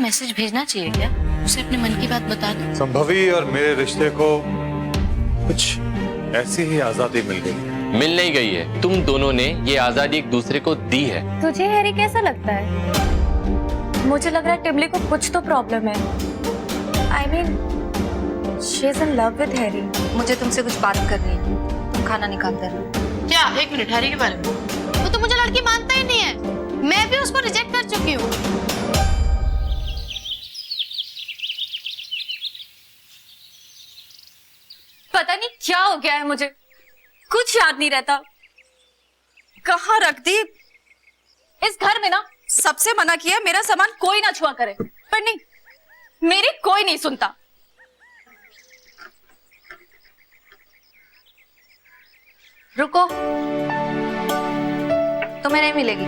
Message भेजना चाहिए क्या? उसे अपने मन की बात बता दो। संभवी और मेरे रिश्ते को कुछ ऐसी ही आजादी मिल गई। मिल नहीं गई है, तुम दोनों ने ये आजादी एक दूसरे को दी है। तुझे हैरी कैसा लगता है? मुझे लग रहा है टिमली को कुछ तो प्रॉब्लम है। I mean, she is in love with Harry. मुझे तुमसे कुछ बात करनी है, तुम खाना निकालते रहो। क्या? एक मिनट, हैरी के बारे में। वो तो मुझे लड़की मानता ही नहीं है, मैं भी उसको रिजेक्ट कर चुकी हूँ। पता नहीं क्या हो गया है, मुझे कुछ याद नहीं रहता। कहाँ रख दी? इस घर में ना सबसे मना किया मेरा सामान कोई ना छुआ करे, पर नहीं, मेरी कोई नहीं सुनता। रुको, तुम्हें नहीं मिलेगी।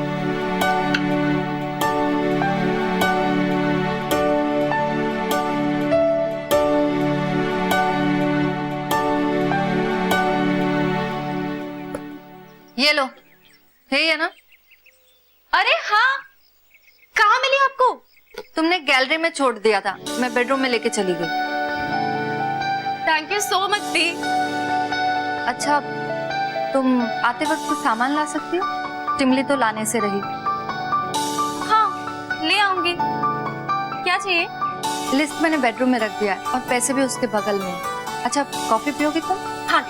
ये लो, है ना? अरे हाँ, कहाँ मिली आपको? तुमने गैलरी में छोड़ दिया था, मैं बेडरूम में लेके चली गई। थैंक यू सो मच दी। अच्छा, तुम आते वक्त कुछ सामान ला सकती हो? टिमली तो लाने से रही। हाँ, ले आऊंगी। क्या चाहिए? लिस्ट मैंने बेडरूम में रख दिया है और पैसे भी उसके बगल में। अच्छा, कॉफी पियोगी तुम? हाँ।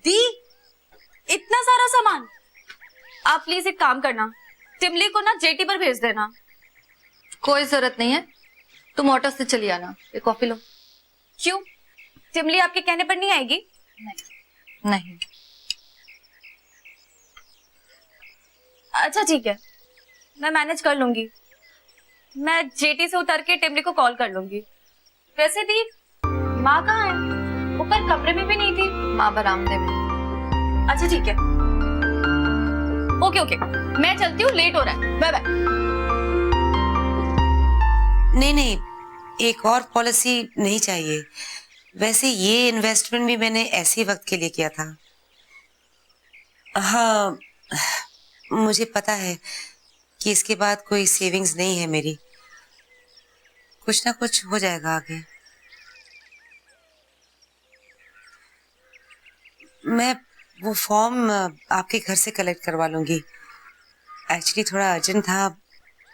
दी, इतना सारा सामान? आप प्लीज एक काम करना, टिमली को ना जेटी पर भेज देना। कोई जरूरत नहीं है, तुम ऑटो से चली आना। ये कॉफी लो। क्यों? टिमली आपके कहने पर नहीं आएगी? नहीं। अच्छा ठीक है, मैं मैनेज कर लूंगी। मैं जेटी से उतर के टिमली को कॉल कर लूंगी। वैसे दी, माँ कहाँ है? ऊपर कमरे में भी नहीं थी। माँ बरामदे में। अच्छा ठीक है, ओके ओके, मैं चलती हूँ, लेट हो रहा है। Bye bye. नहीं नहीं, एक और पॉलिसी नहीं चाहिए। वैसे ये इन्वेस्टमेंट भी मैंने ऐसे ही वक्त के लिए किया था। हाँ, मुझे पता है कि इसके बाद कोई सेविंग्स नहीं है मेरी। कुछ ना कुछ हो जाएगा आगे। मैं वो फॉर्म आपके घर से कलेक्ट करवा लूंगी। एक्चुअली थोड़ा अर्जेंट था,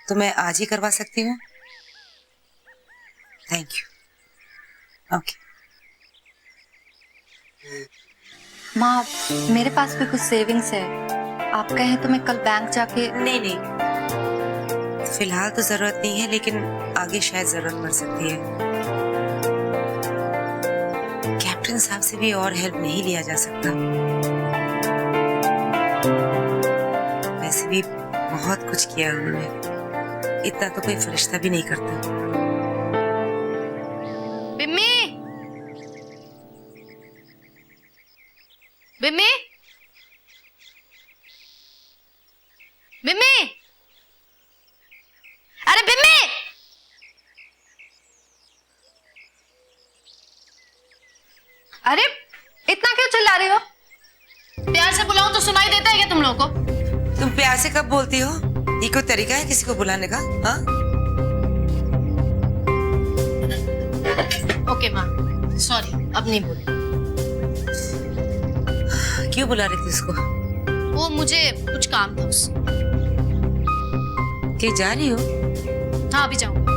तो मैं आज ही करवा सकती हूँ। Thank you. ओके। माँ, मेरे पास भी कुछ सेविंग्स है, आप कहें तो मैं कल बैंक जाके। नहीं नहीं, फिलहाल तो जरूरत नहीं है, लेकिन आगे शायद जरूरत पड़ सकती है। कैप्टन साहब से भी और हेल्प नहीं लिया जा सकता। वैसे भी बहुत कुछ किया उन्होंने, इतना तो कोई फरिश्ता भी नहीं करता। बिम्मी, बिम्मी, बिम्मी, अरे बिम्मी, अरे इतना क्यों चिल्ला रही हो? प्यार से बुलाऊं तो सुनाई देता है क्या तुम लोगों को? तुम प्यार से कब बोलती हो? ये कोई तरीका है किसी को बुलाने का? हाँ? ओके माँ, सॉरी, अब नहीं बोली। क्यों बुला रही थी उसको? वो मुझे कुछ काम था उससे। कहीं जा रही हो? हाँ, अभी जाऊंगी।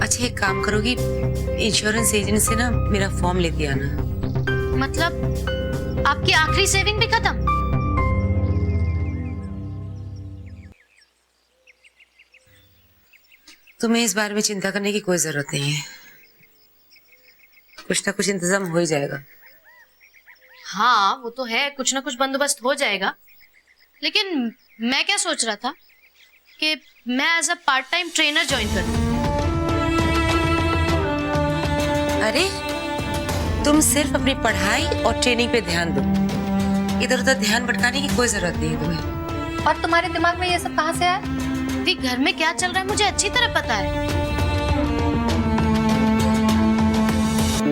अच्छा, एक काम करोगी, इंश्योरेंस एजेंट से ना मेरा फॉर्म लेती आना। मतलब आपकी आखिरी सेविंग भी खत्म? तुम्हें इस बारे में चिंता करने की कोई जरूरत नहीं है, कुछ ना कुछ इंतजाम हो ही जाएगा। हाँ, वो तो है, कुछ ना कुछ बंदोबस्त हो जाएगा। लेकिन मैं क्या सोच रहा था कि मैं as a part time trainer join कर लूं। अरे, तुम सिर्फ अपनी पढ़ाई और ट्रेनिंग पे ध्यान दो, इधर उधर ध्यान भटकाने की कोई जरूरत नहीं है तुम्हें। और तुम्हारे दिमाग में ये सब कहाँ से आया? दी, घर में क्या चल रहा है मुझे अच्छी तरह पता है।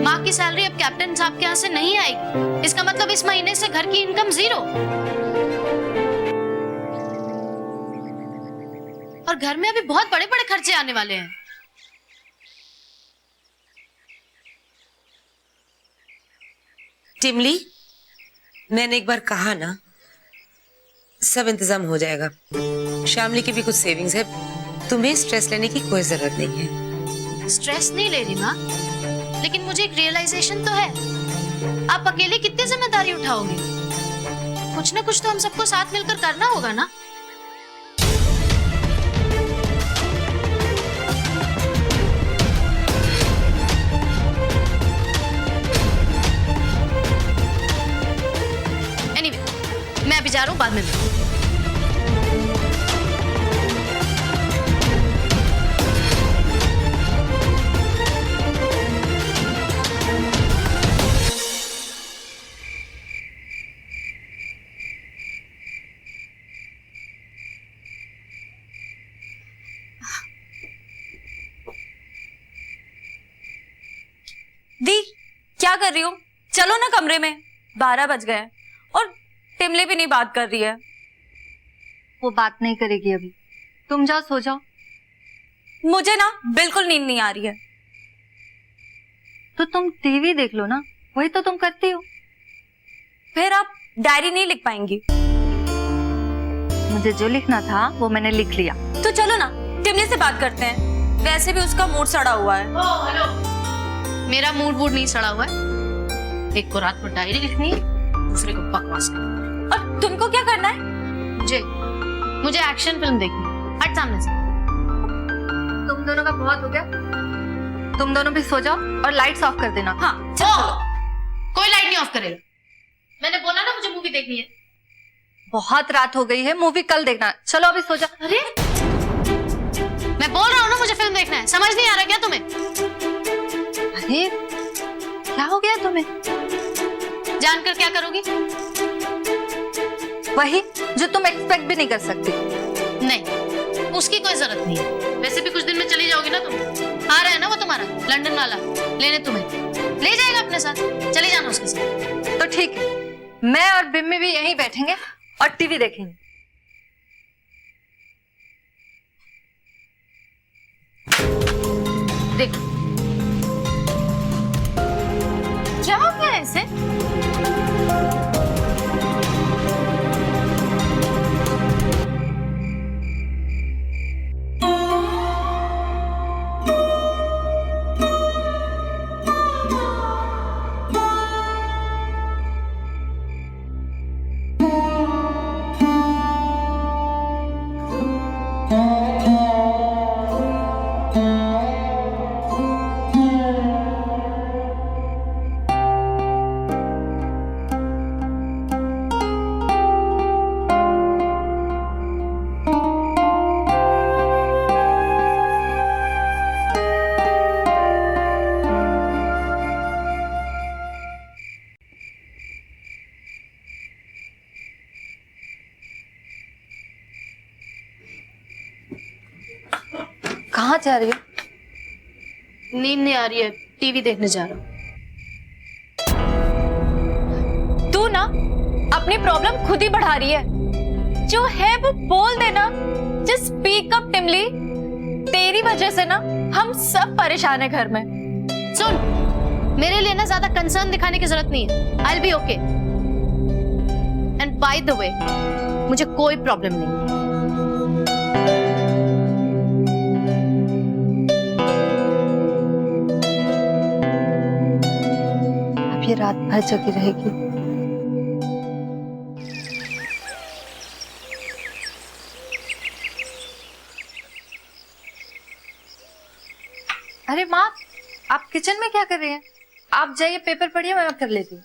माँ की सैलरी अब कैप्टन साहब के यहाँ से नहीं आएगी। इसका मतलब इस महीने से घर की इनकम 0। और घर में अभी बहुत बड़े बड़े खर्चे आने वाले हैं। टिमली, मैंने एक बार कहा ना, सब इंतजाम हो जाएगा। शामली की भी कुछ सेविंग्स है, तुम्हें स्ट्रेस लेने की कोई जरूरत नहीं है। स्ट्रेस नहीं ले रही माँ, लेकिन मुझे एक रियलाइजेशन तो है, आप अकेले कितनी जिम्मेदारी उठाओगे? कुछ ना कुछ तो हम सबको साथ मिलकर करना होगा ना। एनीवे, मैं अभी जा रहा हूँ, बाद में मिलूंगी। दी, क्या कर रही हो? चलो ना कमरे में, 12 बज गए हैं और टिमली भी नहीं बात कर रही है। वो बात नहीं करेगी अभी, तुम जाओ सो जाओ। मुझे ना बिल्कुल नींद नहीं आ रही है। तो तुम टीवी देख लो ना, वही तो तुम करती हो। फिर आप डायरी नहीं लिख पाएंगी। मुझे जो लिखना था वो मैंने लिख लिया। तो चलो ना टिमली से बात करते हैं, वैसे भी उसका मूड सड़ा हुआ है। ओह हेलो, मेरा मूड वूड नहीं सड़ा हुआ है। एक को रात को डायरी लिखनी है, दूसरे को बकवास करनी है। और तुमको क्या करना है? मुझे एक्शन फिल्म देखनी है। हट सामने से। तुम दोनों का बहुत हो गया, तुम दोनों भी सो जाओ और लाइट्स ऑफ कर देना। हाँ चलो। कोई लाइट नहीं ऑफ करेगा। मैंने बोला ना मुझे मूवी देखनी है। बहुत रात हो गई है, मूवी कल देखना। चलो अभी सो जाओ। अरे मैं बोल रहा हूँ ना मुझे फिल्म देखना है, समझ नहीं आ रहा क्या तुम्हें? अरे क्या हो गया तुम्हें? जानकर क्या करोगी? वही जो तुम एक्सपेक्ट भी नहीं कर सकती। नहीं, उसकी कोई जरूरत नहीं है। वैसे भी कुछ दिन में चली जाओगी ना तुम। आ रहा है ना वो तुम्हारा लंदन वाला लेने, तुम्हें ले जाएगा अपने साथ। चली जाना उसके साथ। तो ठीक है, मैं और बिम्मी भी यहीं बैठेंगे और टीवी देखेंगे। देखो क्या हो गया ऐसे? कहाँ जा रही हो? नींद नहीं आ रही है, टीवी देखने जा रहा हूँ। तू ना अपनी प्रॉब्लम खुद ही बढ़ा रही है। जो है वो बोल देना। Just speak up Timli. तेरी वजह से ना हम सब परेशान है घर में। सुन, मेरे लिए ना ज्यादा कंसर्न दिखाने की जरूरत नहीं है। I will be okay. And by the way, मुझे कोई प्रॉब्लम नहीं है। अब ये रात भर जगी रहेगी। अरे माँ, आप किचन में क्या कर रही हैं? आप जाइए, पेपर पढ़िए, मैं कर लेती हूँ।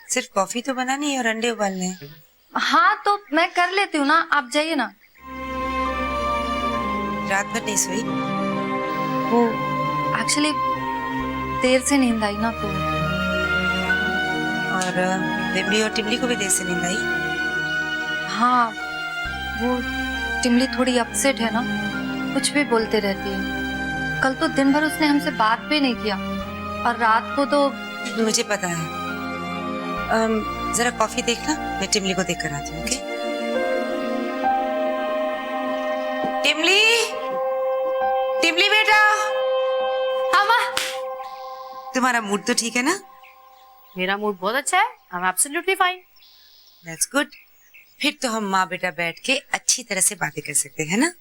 सिर्फ कॉफी तो बनानी है और अंडे उबालने हैं। हाँ तो मैं कर लेती हूँ ना, आप जाइए ना। रात भर नहीं सोई? वो एक्चुअली देर से नींद आई ना, तो और बिमली और टिमली को भी देर से नींद आई? हाँ, वो टिमली थोड़ी अपसेट है ना, कुछ भी बोलते रहती है। कल तो दिन भर उसने हमसे बात भी नहीं किया। और रात को तो मुझे पता है। जरा कॉफी देखना, मैं टिमली को देख कर आती हूँ। ओके टिमली, टिमली बेटा। हाँ माँ, तुम्हारा मूड तो ठीक है ना? मेरा मूड बहुत अच्छा है। I am absolutely fine. That's good. फिर तो हम माँ बेटा बैठ के अच्छी तरह से बातें कर सकते हैं ना?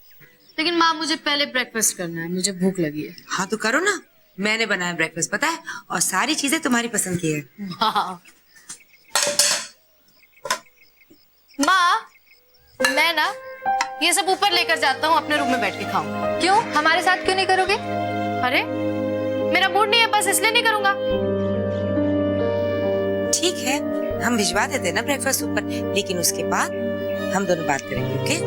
लेकिन माँ, मुझे पहले ब्रेकफास्ट करना है, मुझे भूख लगी है। हाँ तो करो ना, मैंने बनाया ब्रेकफास्ट पता है, और सारी चीजें तुम्हारी पसंद की है। हाँ। माँ, मैं ना ये सब ऊपर लेकर जाता हूँ, अपने रूम में बैठ के खाऊं। क्यों, हमारे साथ क्यों नहीं करोगे? अरे मेरा मूड नहीं है, बस इसलिए नहीं करूंगा। ठीक है, हम भिजवा देते हैं ना ब्रेकफास्ट ऊपर, लेकिन उसके बाद हम दोनों बात करेंगे। ओके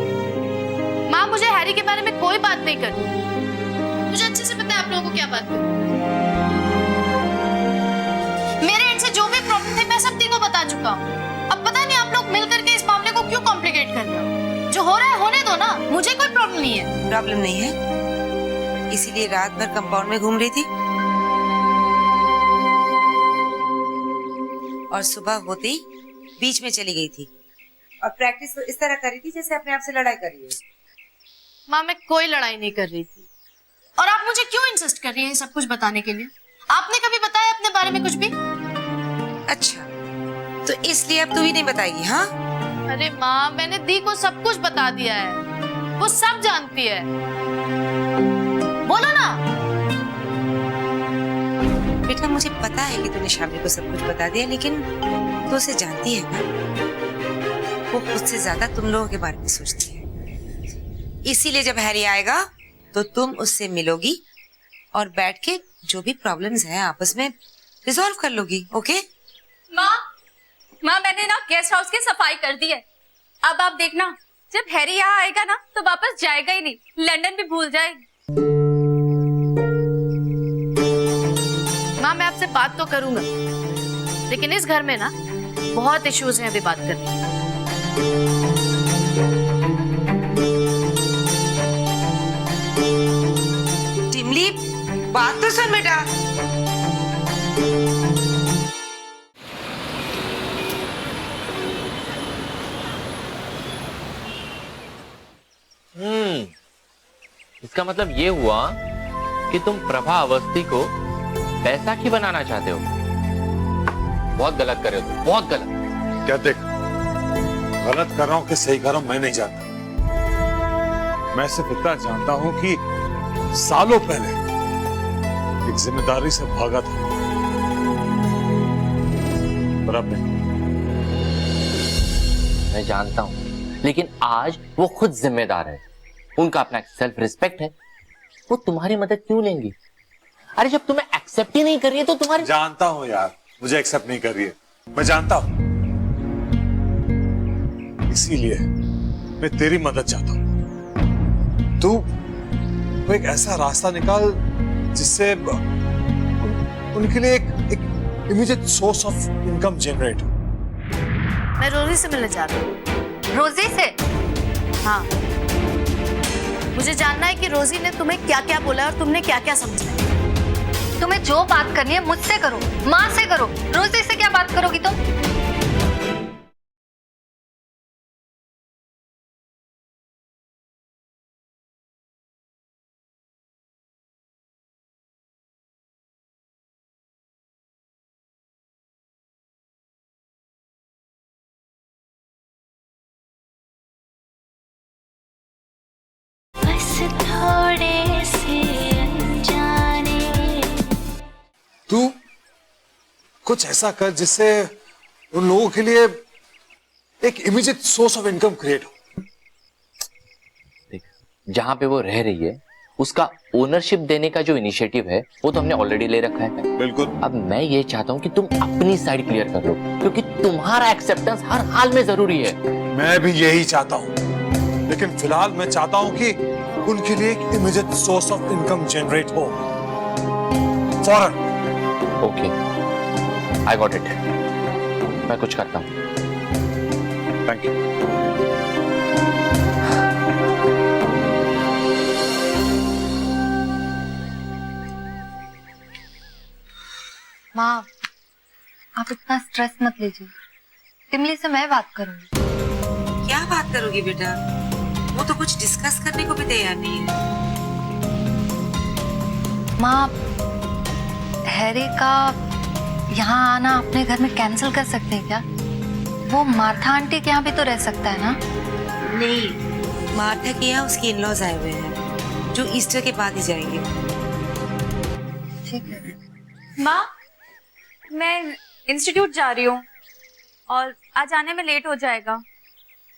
माँ, मुझे हैरी के बारे में कोई बात नहीं करनी। मुझे अच्छे से पता है आप लोगों को क्या बात करनी। मेरे एंड से जो भी प्रॉब्लम थी मैं सब तीनों बता चुका हूँ। अब पता नहीं आप लोग मिल करके इस मामले को क्यों कॉम्प्लिकेट कर रहे हो। जो हो रहा है होने दो ना, मुझे कोई प्रॉब्लम नहीं है। प्रॉब्लम नहीं है, इसीलिए रात भर कंपाउंड में घूम रही थी और सुबह होते ही बीच में चली गई थी, और प्रैक्टिस तो इस तरह कर रही थी जैसे अपने आप से लड़ाई कर रही है। माँ, मैं कोई लड़ाई नहीं कर रही थी। और आप मुझे क्यों इंसिस्ट कर रही हैं सब कुछ बताने के लिए? आपने कभी बताया अपने बारे में कुछ भी? अच्छा, तो इसलिए अब तू ही नहीं बताएगी? हाँ अरे माँ, मैंने दी को सब कुछ बता दिया है, वो सब जानती है। बोलो ना। बेटा, मुझे पता है कि तूने शामिल को सब कुछ बता दिया, लेकिन तू उसे जानती है ना, वो खुद से ज्यादा तुम लोगों के बारे में सोचती है। इसीलिए जब हैरी आएगा तो तुम उससे मिलोगी और बैठ के जो भी प्रॉब्लम्स हैं आपस में रिजॉल्व कर लोगी। ओके माँ, मैंने ना गेस्ट हाउस की सफाई कर दी है। अब आप देखना, जब हैरी यहाँ आएगा ना तो वापस जाएगा ही नहीं, लंदन भी भूल जाएगा। माँ, मैं आपसे बात तो करूंगा, लेकिन इस घर में ना बहुत इश्यूज हैं अभी बात करने के। टिमली, बात तो सुन बेटा। इसका मतलब ये हुआ कि तुम प्रभा अवस्थी को बैसाखी बनाना चाहते हो। बहुत गलत कर रहे हो तुम, बहुत गलत। क्या देख, गलत कर रहा हूं कि सही कर रहा हूं मैं नहीं जानता। मैं सिर्फ इतना जानता हूं कि सालों पहले एक जिम्मेदारी से भागा था, पर अब नहीं। मैं जानता हूं, लेकिन आज वो खुद जिम्मेदार है, उनका अपना सेल्फ रिस्पेक्ट है। वो तुम्हारी मदद क्यों लेंगी? अरे जब तुम्हें एक्सेप्ट ही नहीं कर रही है तो तुम्हारी। जानता हूं यार, मुझे एक्सेप्ट नहीं कर रही है, मैं जानता हूं। इसीलिए मैं तेरी मदद चाहता हूं। तू एक ऐसा रास्ता निकाल जिससे उनके लिए एक immediate source of income generate हो। मैं रोजी से मिलने जा रही हूँ। रोजी से? हाँ, मुझे जानना है कि रोजी ने तुम्हें क्या क्या बोला और तुमने क्या क्या समझा है। तुम्हें जो बात करनी है मुझसे करो, माँ से करो, रोजी से क्या बात करोगी तुम? थोड़े से अनजाने। तू कुछ ऐसा कर जिससे उन लोगों के लिए एक immediate source of income create हो। देख, जहां पे वो रह रही है उसका ओनरशिप देने का जो इनिशिएटिव है वो तो हमने ऑलरेडी ले रखा है। बिल्कुल। अब मैं ये चाहता हूं कि तुम अपनी साइड क्लियर कर लो, क्योंकि तुम्हारा एक्सेप्टेंस हर हाल में जरूरी है। मैं भी यही चाहता हूं, लेकिन फिलहाल मैं चाहता हूं कि उनके लिए एक immediate source of income generate हो फौरन। Okay, I got it. मैं कुछ करता हूं। Thank you. माँ, आप इतना स्ट्रेस मत लीजिए। टिमली से मैं बात करूंगी। क्या बात करोगी बेटा? वो तो कुछ डिस्कस करने को भी तैयार नहीं है। माँ, हैरी का यहाँ आना अपने घर में कैंसिल कर सकते हैं क्या? वो मार्था आंटी के यहाँ भी तो रह सकता है ना? नहीं, मार्था के यहाँ उसके इन-लॉज आए हुए हैं जो ईस्टर के बाद ही जाएंगे। ठीक है। माँ, मैं इंस्टीट्यूट जा रही हूँ और आज आने में लेट हो जाएगा।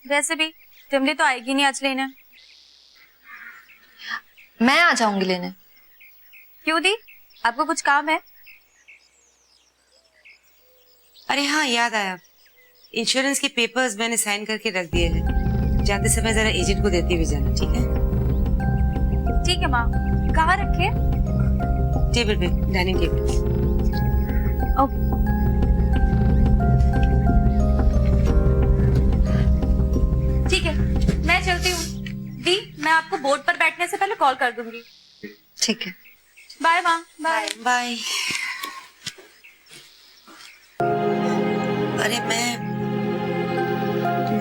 वैसे भी टिमली तो आएगी नहीं आज लेने। मैं आ जाऊंगी लेने। क्यों दी, आपको कुछ काम है? अरे हाँ, याद आया, इंश्योरेंस के पेपर्स मैंने साइन करके रख दिए हैं। जाते समय जरा एजेंट को देते हुए जाना, ठीक है? ठीक है माँ। कहाँ रखे? टेबल पे, डाइनिंग टेबल। ठीक है, मैं चलती हूँ। दी, मैं आपको बोर्ड पर बैठने से पहले कॉल कर दूंगी। ठीक है। बाय माँ। बाय। बाय। अरे मैं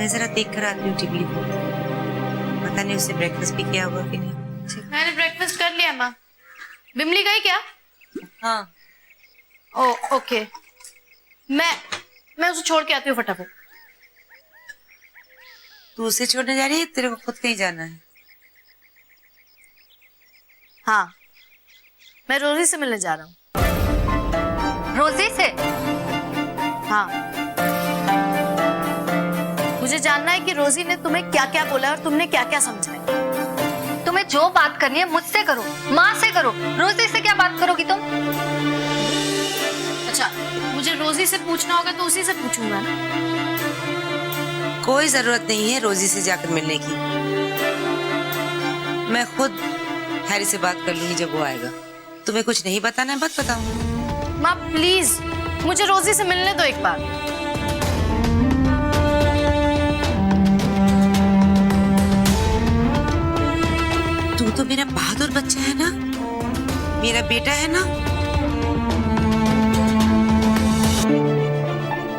जरा देख कर आती हूँ टिबली को। पता नहीं उसने ब्रेकफास्ट भी किया हुआ कि नहीं। मैंने ब्रेकफास्ट कर लिया माँ। बिमली गई क्या? हाँ। ओ ओके, मैं उसे छोड़ के आती हूँ फटाफट। तू उसे छोड़ने जा रही है? तेरे को खुद कहीं जाना है? हाँ, मैं रोजी से मिलने जा रहा हूँ। रोजी से? हाँ, मुझे जानना है कि रोजी ने तुम्हें क्या क्या बोला और तुमने क्या क्या समझा है। तुम्हें जो बात करनी है मुझसे करो, माँ से करो। रोजी से क्या बात करोगी तुम? अच्छा, मुझे रोजी से पूछना होगा तो उसी से पूछूंगा ना। कोई जरूरत नहीं है रोजी से जाकर मिलने की। मैं खुद हैरी से बात कर लूंगी जब वो आएगा। तुम्हें कुछ नहीं बताना है, मत बताओ। माँ प्लीज, मुझे रोजी से मिलने दो एक बार। तू तो मेरा बहादुर बच्चा है ना, मेरा बेटा है ना,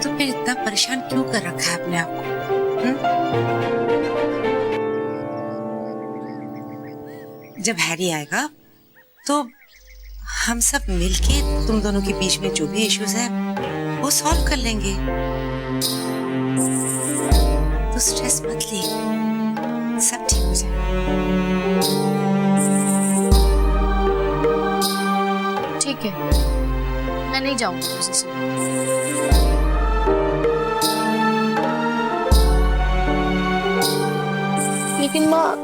तो फिर इतना परेशान क्यों कर रखा है अपने आप को? जब हैरी आएगा तो हम सब मिलके तुम दोनों के बीच में जो भी इश्यूज है वो सॉल्व कर लेंगे। तो स्ट्रेस मत ले, सब ठीक हो जाएगा। ठीक है, मैं नहीं जाऊंगी रोजी से। लेकिन माँ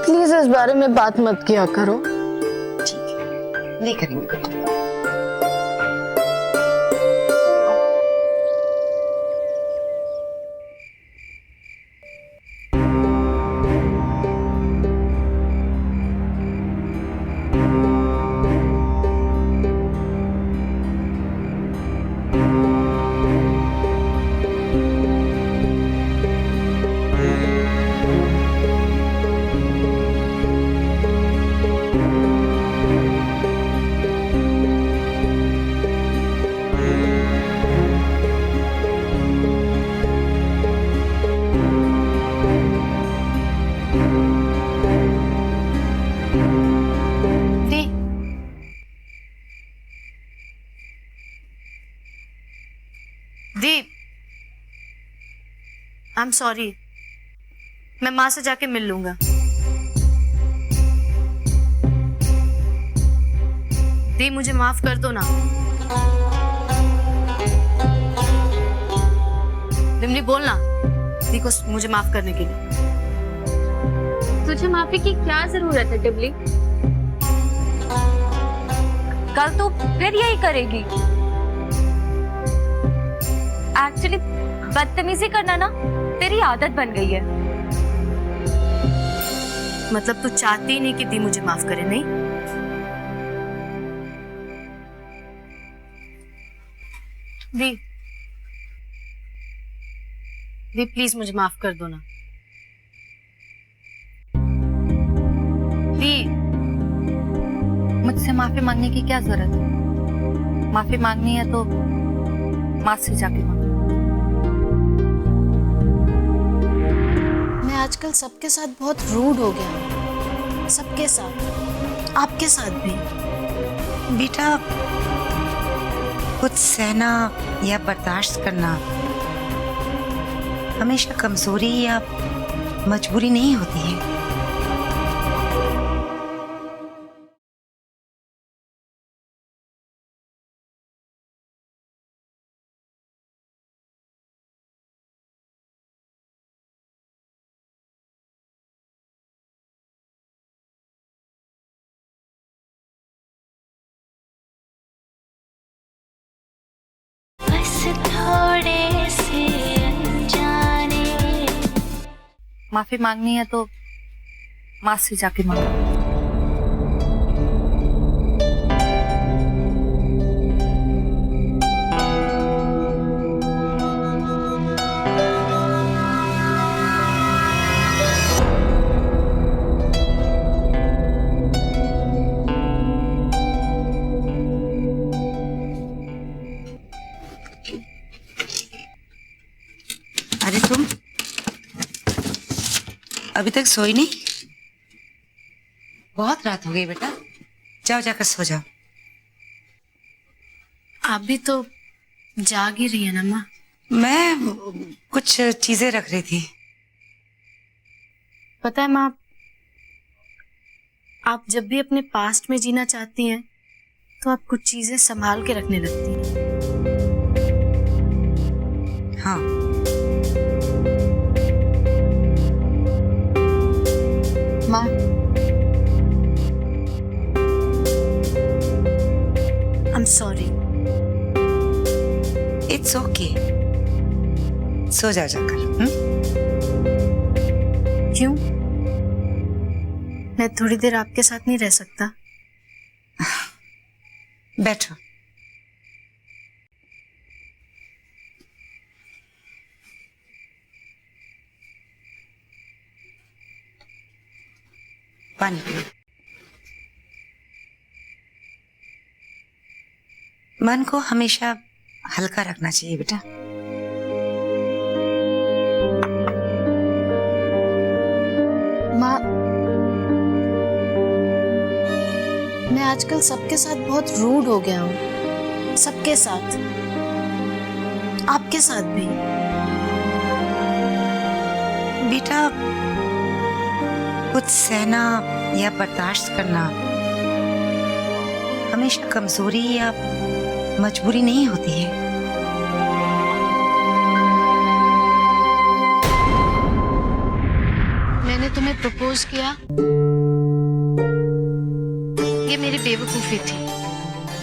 प्लीज इस बारे में बात मत किया करो। ठीक है, नहीं करेंगे बेटा। दी, दी, आई एम सॉरी। मैं माँ से जाके मिल लूंगा। दी, मुझे माफ कर दो ना। बिमली बोलना दी को मुझे माफ करने के लिए। तुझे माफी की क्या जरूरत है टिबली? कल तो फिर यही करेगी। एक्चुअली बदतमीजी करना ना तेरी आदत बन गई है। मतलब तू चाहती नहीं कि दी मुझे माफ करे? नहीं, दी, दी प्लीज मुझे माफ कर दो ना। दी, मुझसे माफी मांगने की क्या जरूरत है? माफी मांगनी है तो माँ से जाके मांगो। मैं आजकल सबके साथ बहुत रूड हो गया हूँ, सबके साथ, आपके साथ भी। बेटा, कुछ सहना या बर्दाश्त करना हमेशा कमजोरी या मजबूरी नहीं होती है। बस थोड़े से अनजाने माफी मांगनी है तो माँ से जाके मांगो। अरे तुम अभी तक सोई नहीं? बहुत रात हो गई बेटा, जाओ जाकर सो जाओ। आप भी तो जाग ही रही है ना माँ। मैं कुछ चीजें रख रही थी। पता है माँ, आप जब भी अपने पास्ट में जीना चाहती हैं तो आप कुछ चीजें संभाल के रखने लगती हैं। हाँ, माँ, I'm sorry. It's okay. सो जाओ जाकर। क्यों? मैं थोड़ी देर आपके साथ नहीं रह सकता? बैठो। पानी पियो। मन को हमेशा हल्का रखना चाहिए बेटा। माँ, मैं आजकल सबके साथ बहुत रूड हो गया हूँ, सबके साथ, आपके साथ भी। बेटा, कुछ सहना या बर्दाश्त करना हमेशा कमजोरी या मजबूरी नहीं होती है। मैंने तुम्हें प्रपोज किया, ये मेरी बेवकूफी थी।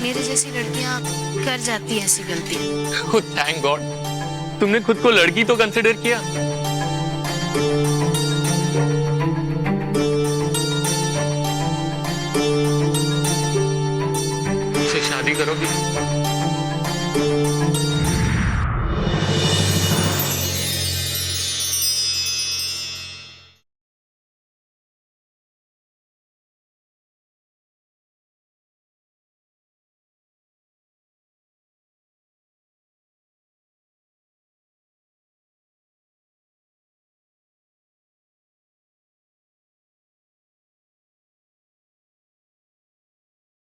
मेरे जैसी लड़कियां कर जाती है ऐसी गलती। Oh, thank God, तुमने खुद को लड़की तो कंसिडर किया। मुझसे शादी करोगी?